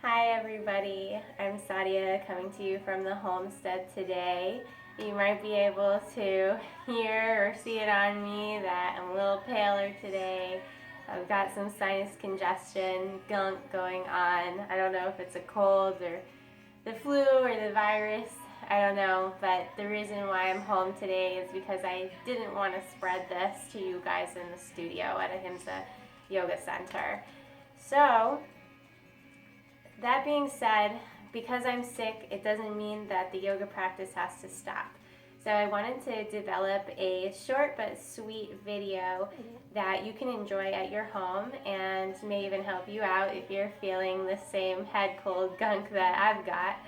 Hi everybody, I'm Saadia coming to you from the homestead today. You might be able to hear or see it on me that I'm a little paler today. I've got some sinus congestion, gunk going on. I don't know if it's a cold or the flu or the virus, I don't know, but the reason why I'm home today is because I didn't want to spread this to you guys in the studio at Ahimsa Yoga Center. So, that being said, because I'm sick, it doesn't mean that the yoga practice has to stop. So I wanted to develop a short but sweet video that you can enjoy at your home and may even help you out if you're feeling the same head cold gunk that I've got.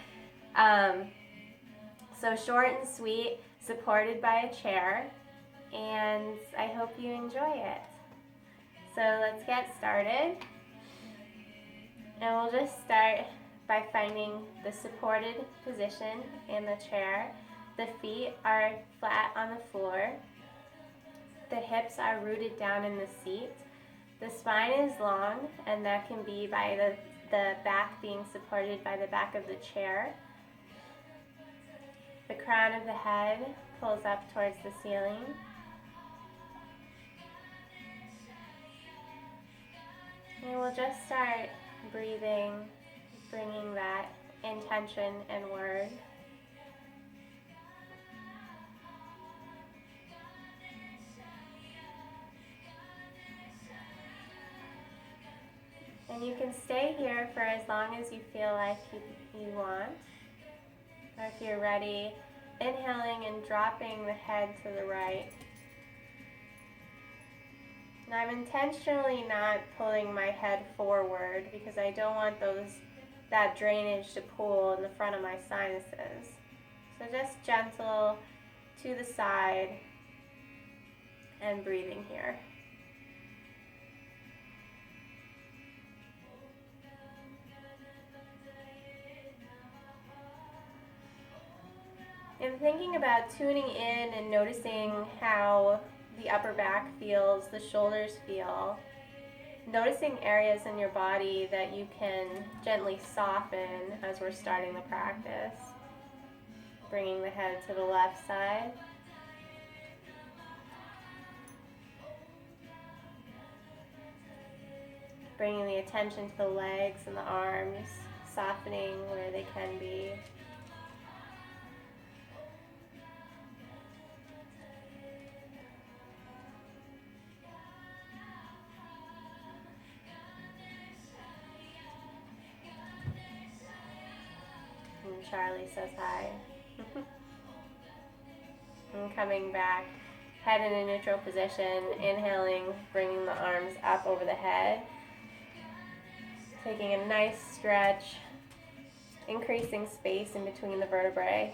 So short and sweet, supported by a chair, and I hope you enjoy it. So let's get started. And we'll just start by finding the supported position in the chair. The feet are flat on the floor. The hips are rooted down in the seat. The spine is long, and that can be by the back being supported by the back of the chair. The crown of the head pulls up towards the ceiling. And we'll just start breathing, bringing that intention and word. And you can stay here for as long as you feel like you want. Or if you're ready, inhaling and dropping the head to the right. And I'm intentionally not pulling my head forward because I don't want that drainage to pool in the front of my sinuses. So just gentle to the side and breathing here. And thinking about tuning in and noticing how the upper back feels, the shoulders feel. Noticing areas in your body that you can gently soften as we're starting the practice. Bringing the head to the left side. Bringing the attention to the legs and the arms, softening where they can be. And Charlie says hi. And coming back, head in a neutral position, inhaling, bringing the arms up over the head. Taking a nice stretch, increasing space in between the vertebrae.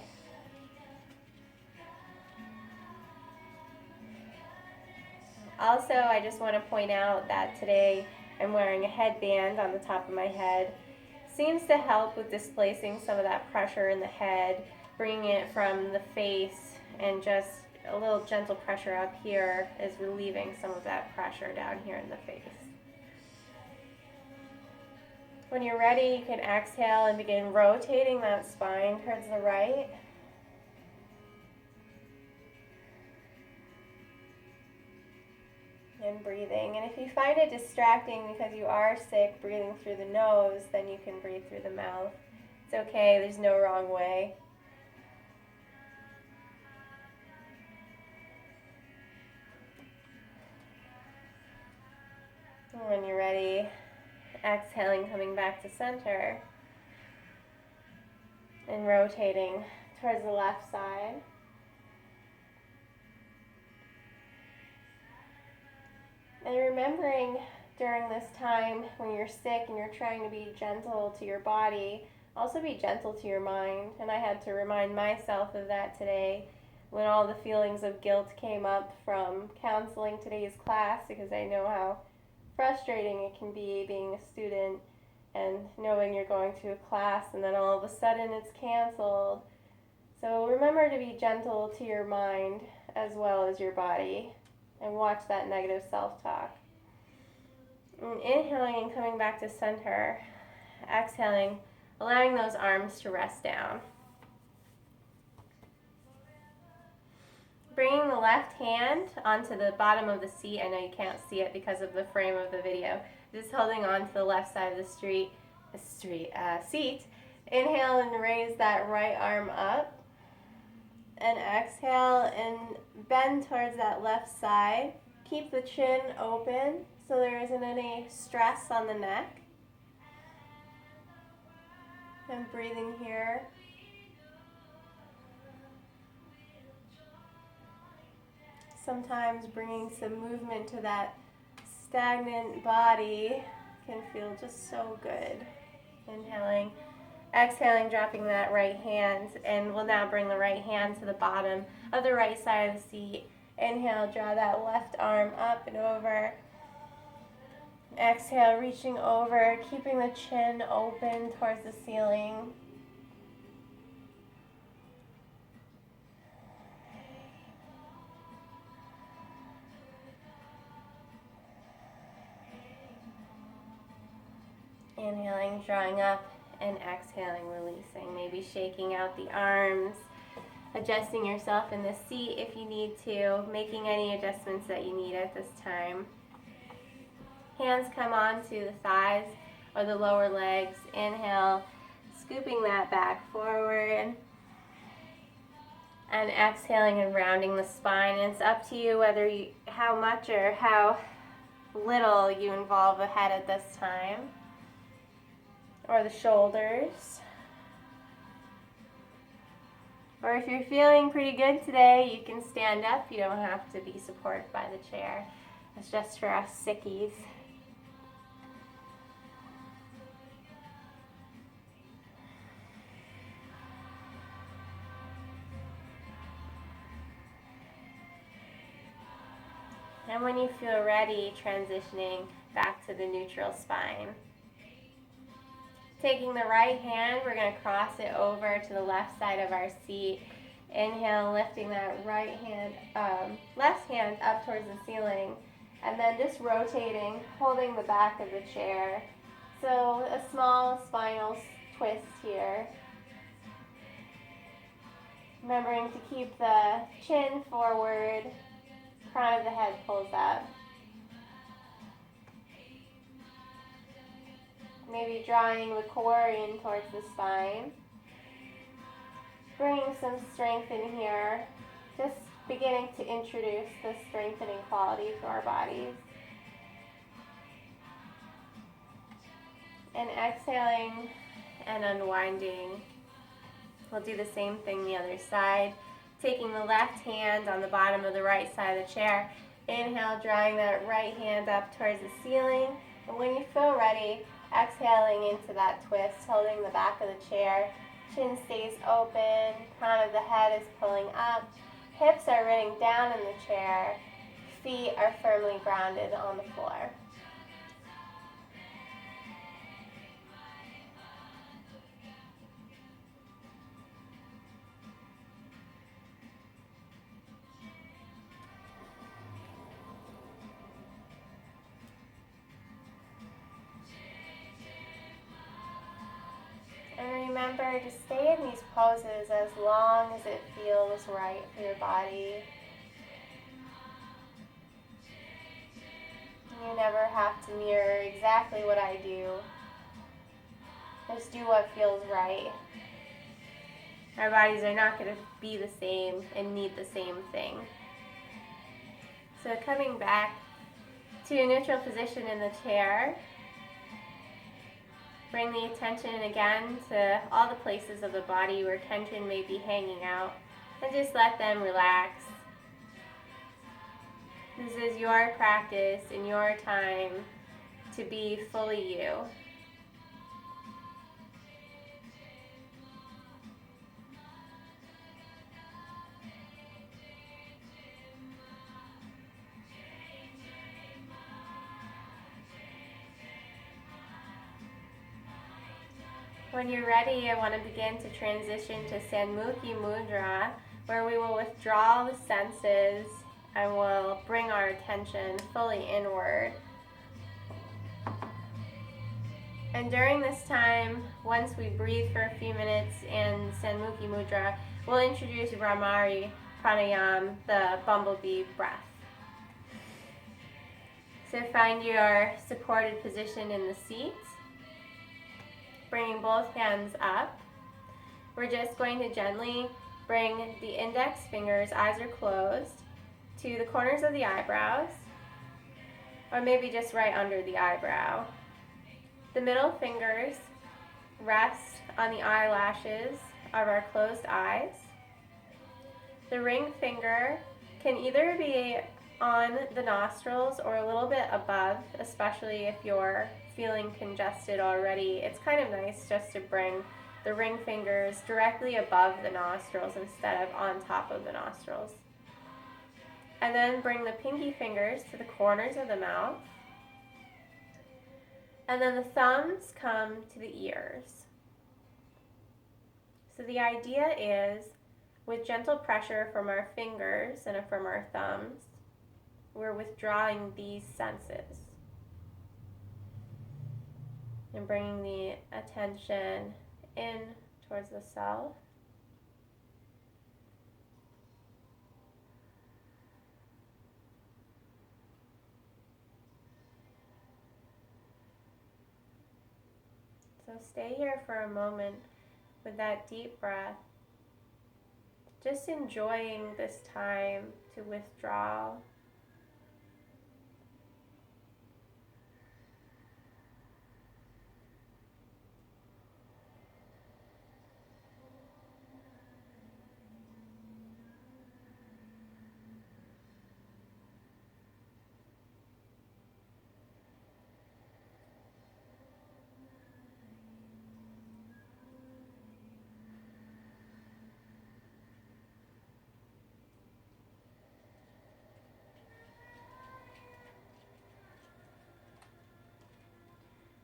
Also, I just want to point out that today I'm wearing a headband on the top of my head. Seems to help with displacing some of that pressure in the head, bringing it from the face, and just a little gentle pressure up here is relieving some of that pressure down here in the face. When you're ready, you can exhale and begin rotating that spine towards the right. And breathing. And if you find it distracting because you are sick breathing through the nose, then you can breathe through the mouth. It's okay, there's no wrong way. And when you're ready, exhaling, coming back to center. And rotating towards the left side. And remembering during this time when you're sick and you're trying to be gentle to your body, also be gentle to your mind. And I had to remind myself of that today when all the feelings of guilt came up from counseling today's class, because I know how frustrating it can be being a student and knowing you're going to a class and then all of a sudden it's canceled. So remember to be gentle to your mind as well as your body. And watch that negative self-talk. And inhaling and coming back to center. Exhaling, allowing those arms to rest down. Bringing the left hand onto the bottom of the seat. I know you can't see it because of the frame of the video. Just holding on to the left side of the seat. Inhale and raise that right arm up. And exhale and bend towards that left side. Keep the chin open so there isn't any stress on the neck. And breathing here. Sometimes bringing some movement to that stagnant body can feel just so good. Inhaling, exhaling, dropping that right hand, and we'll now bring the right hand to the bottom of the right side of the seat. Inhale, draw that left arm up and over. Exhale, reaching over, keeping the chin open towards the ceiling. Inhaling, drawing up, and exhaling, releasing. Maybe shaking out the arms, adjusting yourself in the seat if you need to, making any adjustments that you need at this time. Hands come onto the thighs or the lower legs. Inhale, scooping that back forward. And exhaling and rounding the spine. And it's up to you how much or how little you involve the head at this time. Or the shoulders. Or if you're feeling pretty good today, you can stand up. You don't have to be supported by the chair. It's just for us sickies. And when you feel ready, transitioning back to the neutral spine. Taking the right hand, we're going to cross it over to the left side of our seat. Inhale, lifting that left hand up towards the ceiling. And then just rotating, holding the back of the chair. So a small spinal twist here. Remembering to keep the chin forward, crown of the head pulls up. Maybe drawing the core in towards the spine. Bringing some strength in here. Just beginning to introduce the strengthening quality to our bodies. And exhaling and unwinding. We'll do the same thing the other side. Taking the left hand on the bottom of the right side of the chair. Inhale, drawing that right hand up towards the ceiling. And when you feel ready, exhaling into that twist, holding the back of the chair. Chin stays open, crown of the head is pulling up. Hips are running down in the chair. Feet are firmly grounded on the floor. And remember to stay in these poses as long as it feels right for your body. You never have to mirror exactly what I do. Just do what feels right. Our bodies are not going to be the same and need the same thing. So coming back to a neutral position in the chair. Bring the attention again to all the places of the body where tension may be hanging out, and just let them relax. This is your practice and your time to be fully you. When you're ready, I want to begin to transition to Sanmukhi mudra, where we will withdraw the senses and we'll bring our attention fully inward. And during this time, once we breathe for a few minutes in Sanmukhi mudra, we'll introduce brahmari, pranayam, the bumblebee breath. So find your supported position in the seat, bringing both hands up. We're just going to gently bring the index fingers, eyes are closed, to the corners of the eyebrows, or maybe just right under the eyebrow. The middle fingers rest on the eyelashes of our closed eyes. The ring finger can either be on the nostrils or a little bit above, especially if you're feeling congested already. It's kind of nice just to bring the ring fingers directly above the nostrils instead of on top of the nostrils. And then bring the pinky fingers to the corners of the mouth. And then the thumbs come to the ears. So the idea is, with gentle pressure from our fingers and from our thumbs, we're withdrawing these senses and bringing the attention in towards the self. So stay here for a moment with that deep breath, just enjoying this time to withdraw.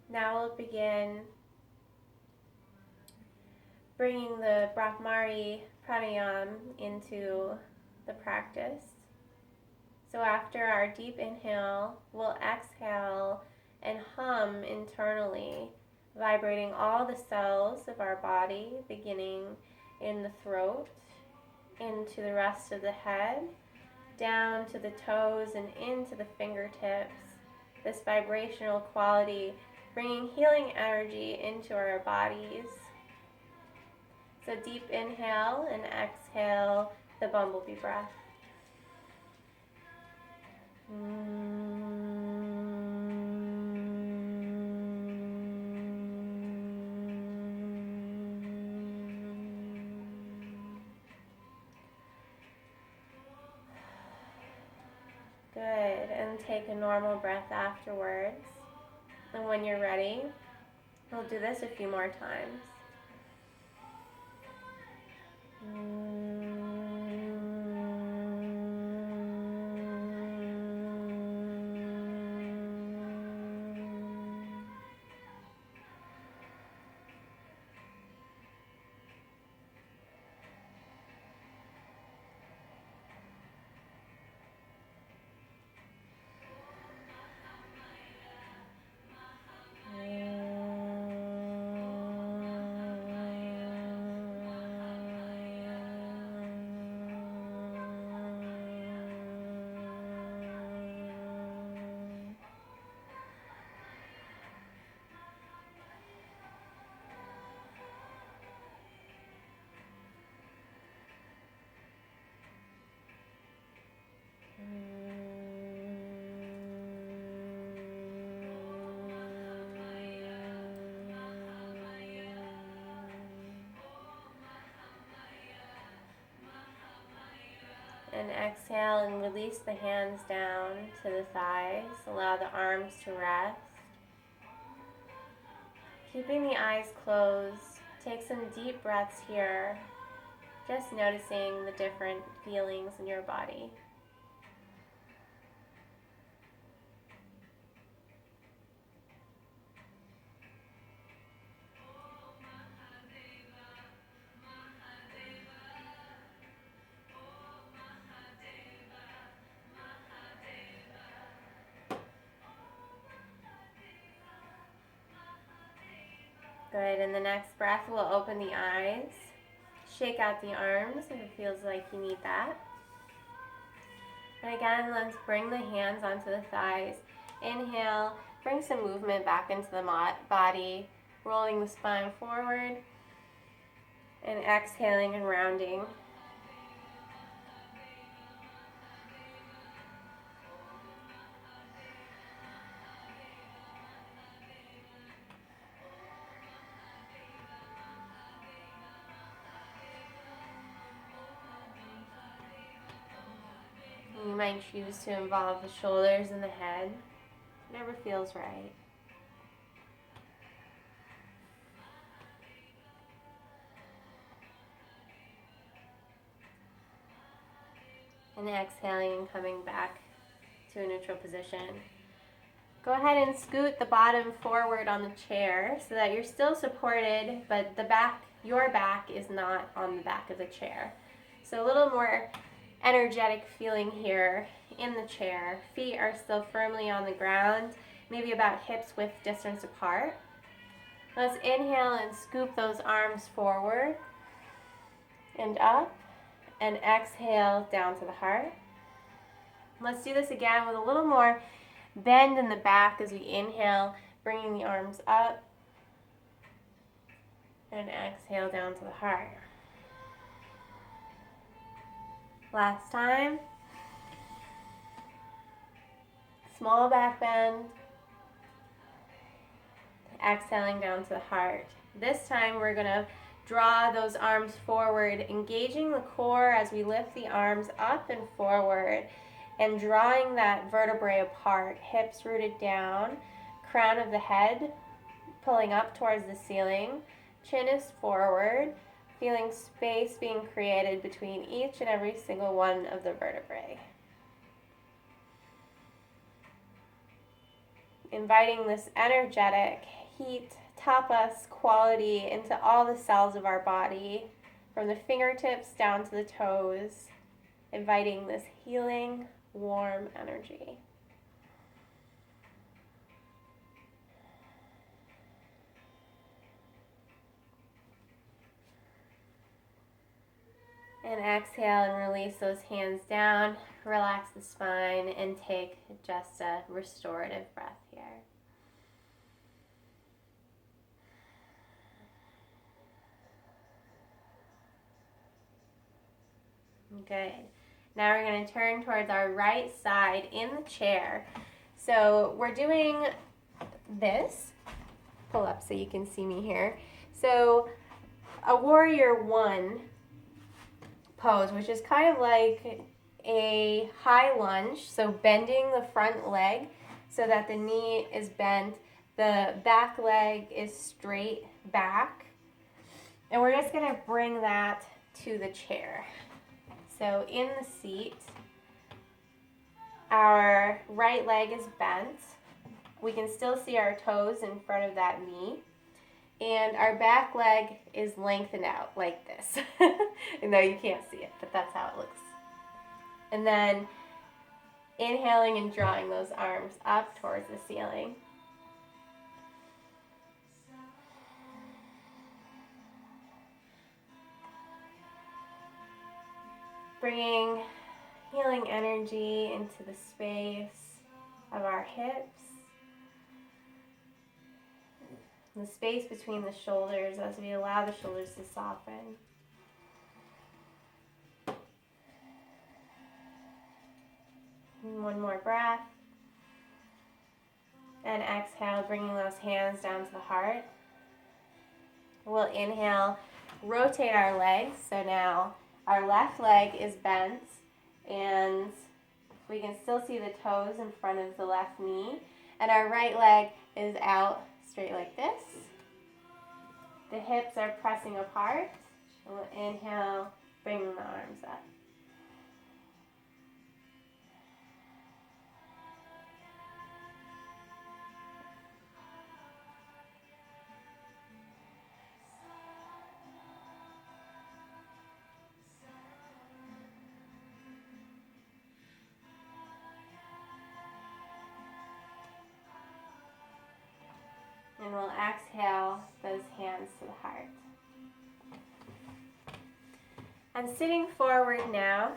Now we'll begin bringing the brahmari pranayam into the practice. So after our deep inhale, we'll exhale and hum internally, vibrating all the cells of our body, beginning in the throat, into the rest of the head, down to the toes and into the fingertips. This vibrational quality bringing healing energy into our bodies. So deep inhale and exhale the bumblebee breath. Good, and take a normal breath afterwards. And when you're ready, we'll do this a few more times. And exhale and release the hands down to the thighs. Allow the arms to rest. Keeping the eyes closed, take some deep breaths here, just noticing the different feelings in your body. Good, and the next breath we'll open the eyes. Shake out the arms if it feels like you need that. And again, let's bring the hands onto the thighs. Inhale, bring some movement back into the body, rolling the spine forward, and exhaling and rounding. You might choose to involve the shoulders and the head, whatever feels right. And exhaling and coming back to a neutral position. Go ahead and scoot the bottom forward on the chair so that you're still supported, but your back is not on the back of the chair. So a little more energetic feeling here in the chair. Feet are still firmly on the ground, maybe about hips width distance apart. Let's inhale and scoop those arms forward and up, and exhale down to the heart. Let's do this again with a little more bend in the back as we inhale, bringing the arms up, and exhale down to the heart. Last time. Small back bend. Exhaling down to the heart. This time we're going to draw those arms forward, engaging the core as we lift the arms up and forward, and drawing that vertebrae apart, hips rooted down, crown of the head pulling up towards the ceiling, chin is forward, feeling space being created between each and every single one of the vertebrae. Inviting this energetic heat, tapas quality into all the cells of our body, from the fingertips down to the toes, inviting this healing, warm energy. And exhale and release those hands down, relax the spine, and take just a restorative breath here. Good. Now we're going to turn towards our right side in the chair. So we're doing this. Pull up so you can see me here. So a warrior one pose, which is kind of like a high lunge, so bending the front leg so that the knee is bent, the back leg is straight back, and we're just going to bring that to the chair. So in the seat, our right leg is bent. We can still see our toes in front of that knee. And our back leg is lengthened out like this. No, you can't see it, but that's how it looks. And then inhaling and drawing those arms up towards the ceiling. Bringing healing energy into the space of our hips, the space between the shoulders as we allow the shoulders to soften. And one more breath. And exhale, bringing those hands down to the heart. We'll inhale, rotate our legs. So now our left leg is bent, and we can still see the toes in front of the left knee. And our right leg is out straight like this. The hips are pressing apart. And we'll inhale, bringing the arms up. And we'll exhale those hands to the heart. I'm sitting forward now.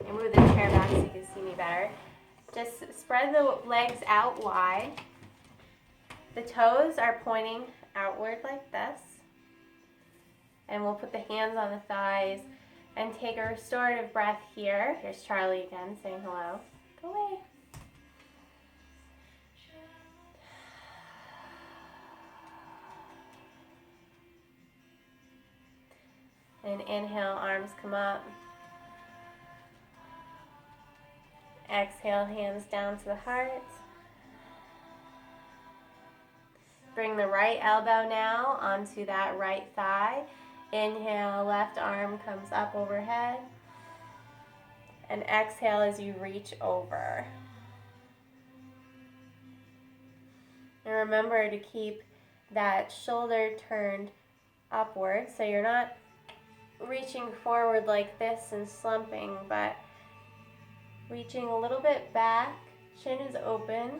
I move the chair back so you can see me better. Just spread the legs out wide. The toes are pointing outward like this. And we'll put the hands on the thighs and take a restorative breath here. Here's Charlie again saying hello. Go away. And inhale, arms come up. Exhale, hands down to the heart. Bring the right elbow now onto that right thigh. Inhale, left arm comes up overhead. And exhale as you reach over. And remember to keep that shoulder turned upward so you're not reaching forward like this and slumping, but reaching a little bit back. Chin is open.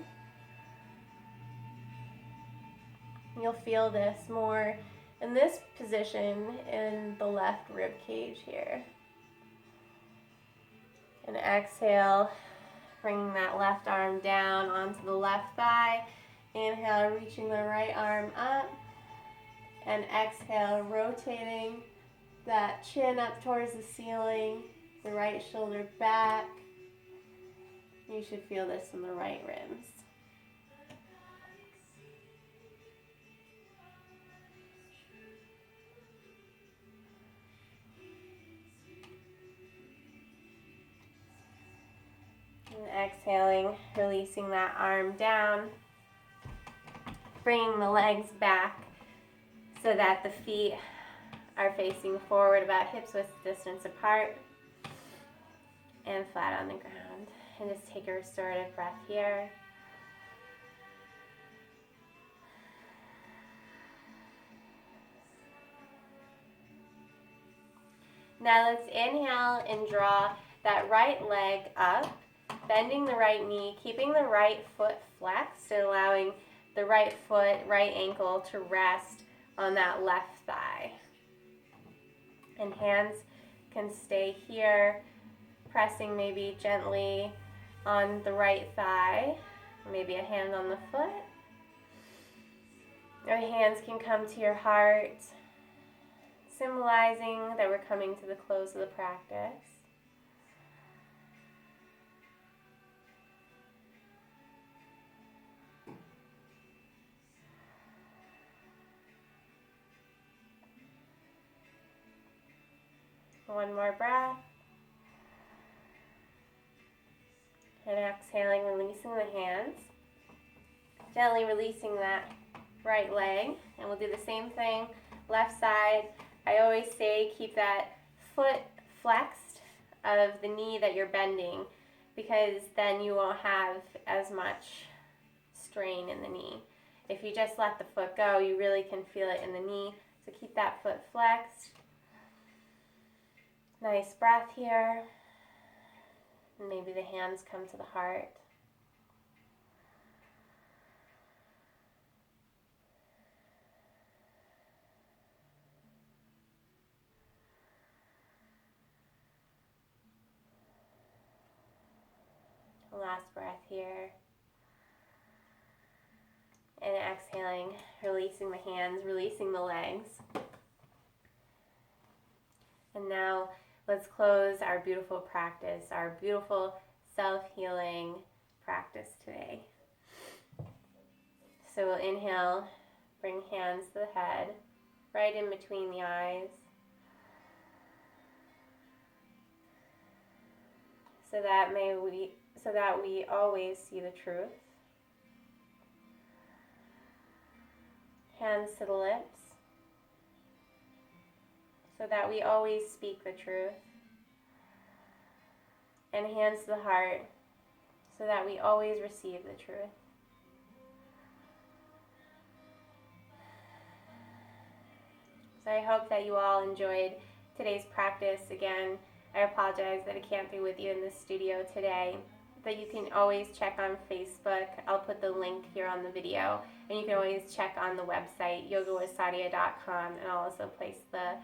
You'll feel this more in this position in the left rib cage here. And exhale, bringing that left arm down onto the left thigh. Inhale, reaching the right arm up. And exhale, rotating that chin up towards the ceiling, the right shoulder back. You should feel this in the right ribs. And exhaling, releasing that arm down, bringing the legs back so that the feet are facing forward about hips width distance apart and flat on the ground. And just take a restorative breath here. Now let's inhale and draw that right leg up, bending the right knee, keeping the right foot flexed and allowing the right foot, right ankle to rest on that left thigh. And hands can stay here, pressing maybe gently on the right thigh, maybe a hand on the foot. Or hands can come to your heart, symbolizing that we're coming to the close of the practice. One more breath. And exhaling, releasing the hands. Gently releasing that right leg. And we'll do the same thing, left side. I always say keep that foot flexed of the knee that you're bending, because then you won't have as much strain in the knee. If you just let the foot go, you really can feel it in the knee. So keep that foot flexed. Nice breath here. Maybe the hands come to the heart. Last breath here. And exhaling, releasing the hands, releasing the legs. And now let's close our beautiful practice, our beautiful self-healing practice today. So we'll inhale, bring hands to the head, right in between the eyes. So that we always see the truth. Hands to the lips, so that we always speak the truth. And hands to the heart, so that we always receive the truth. So I hope that you all enjoyed today's practice. Again, I apologize that I can't be with you in the studio today, but you can always check on Facebook. I'll put the link here on the video And you can always check on the website, yogawithsaadia.com, and I'll also place the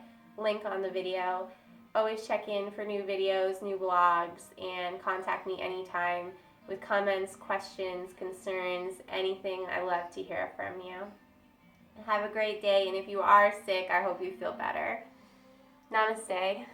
link on the video. Always check in for new videos, new vlogs, and contact me anytime with comments, questions, concerns, anything. I love to hear from you. Have a great day, and if you are sick, I hope you feel better. Namaste.